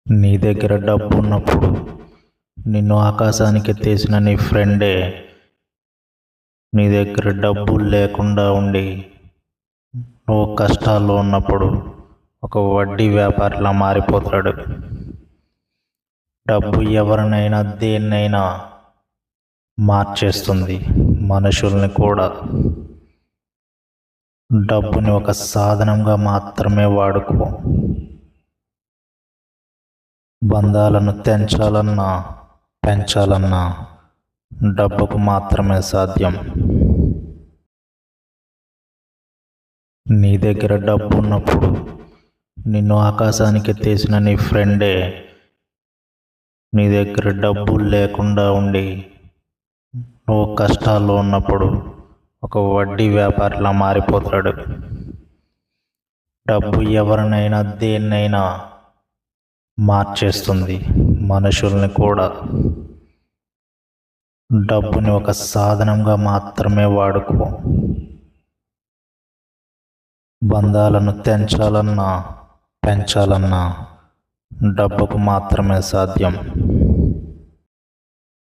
నీ దగ్గర డబ్బు ఉన్నప్పుడు నిన్ను ఆకాశానికి ఎత్తేసిన నీ ఫ్రెండే నీ దగ్గర డబ్బులు లేకుండా ఉండి నువ్వు కష్టాల్లో ఉన్నప్పుడు ఒక వడ్డీ వ్యాపారిలా మారిపోతాడు. డబ్బు ఎవరినైనా దేన్నైనా మార్చేస్తుంది, మనుషుల్ని కూడా. డబ్బుని ఒక సాధనంగా మాత్రమే వాడుకో. బంధాలను తెంచాలన్నా పెంచాలన్నా డబ్బుకు మాత్రమే సాధ్యం. నీ దగ్గర డబ్బు ఉన్నప్పుడు నిన్ను ఆకాశానికి ఎత్తేసిన నీ ఫ్రెండే నీ దగ్గర డబ్బులు లేకుండా ఉండి నువ్వు కష్టాల్లో ఉన్నప్పుడు ఒక వడ్డీ వ్యాపారిలా మారిపోతాడు. డబ్బు ఎవరినైనా దేన్నైనా మార్చేస్తుంది, మనుషుల్ని కూడా. డబ్బుని ఒక సాధనంగా మాత్రమే వాడుకో. బంధాలను తెంచాలన్నా పెంచాలన్నా డబ్బుకు మాత్రమే సాధ్యం.